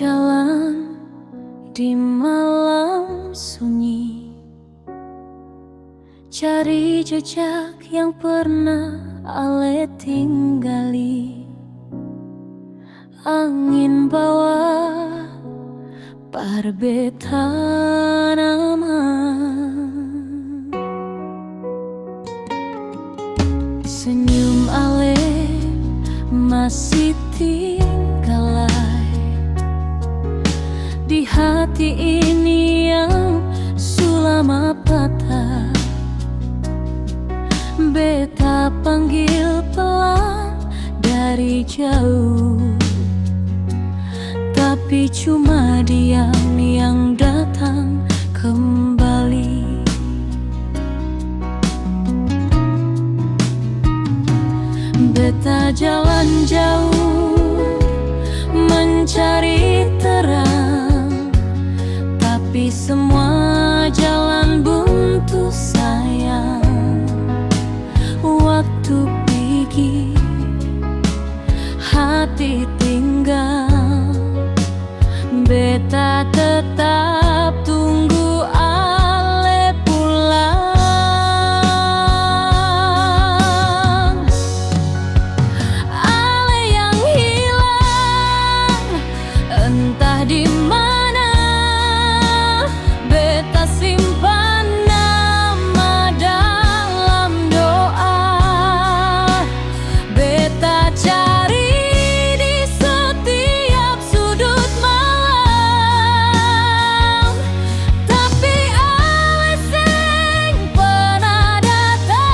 Berjalan di malam sunyi, cari jejak yang pernah Ale tinggali. Angin bawa parbe tanaman, senyum Ale masih tinggalai di hati ini yang sulama patah. Beta panggil pelan dari jauh, tapi cuma diam yang datang kembali. Beta jalan jauh mencari terang, tapi semua jalan buntu sayang. Waktu pergi, hati tinggal. Beta tetap tunggu Ale pulang. Ale yang hilang entah di mana. Beta simpan nama dalam doa. Beta cari di setiap sudut malam, tapi Ale seng pernah datang.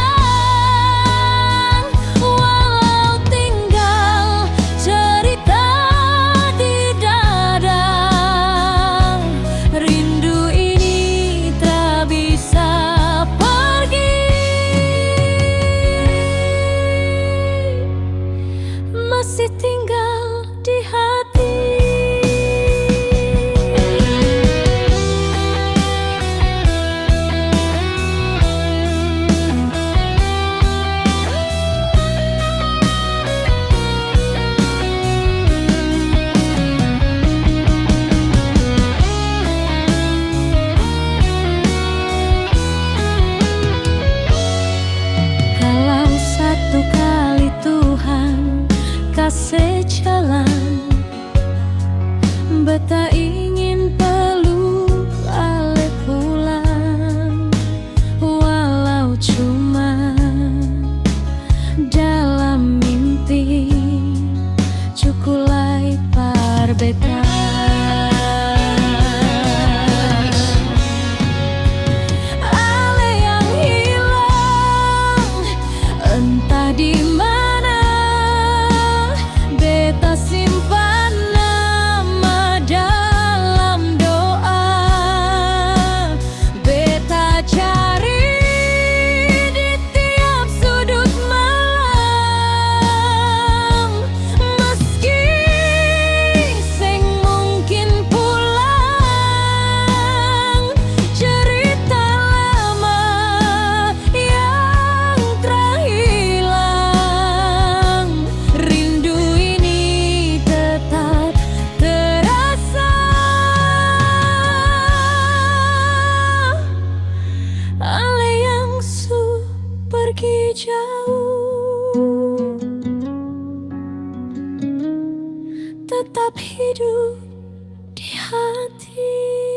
Walau tinggal cerita di dada, rindu ini tak bisa pergi, masih tinggal di hati. Kalau satu kali Tuhan kasih jalan, beta ingin peluk Ale pulang. Walau cuma dalam mimpi, cukulai par beta. Ale yang hilang entah di mana. Beta simpan nama dalam doa. Beta cari di tiap sudut malam, meski seng mungkin pulang. Cerita lama yang terhilang, rindu ini tetap terasa. Ale yang pergi jauh, tetap hidup di hati.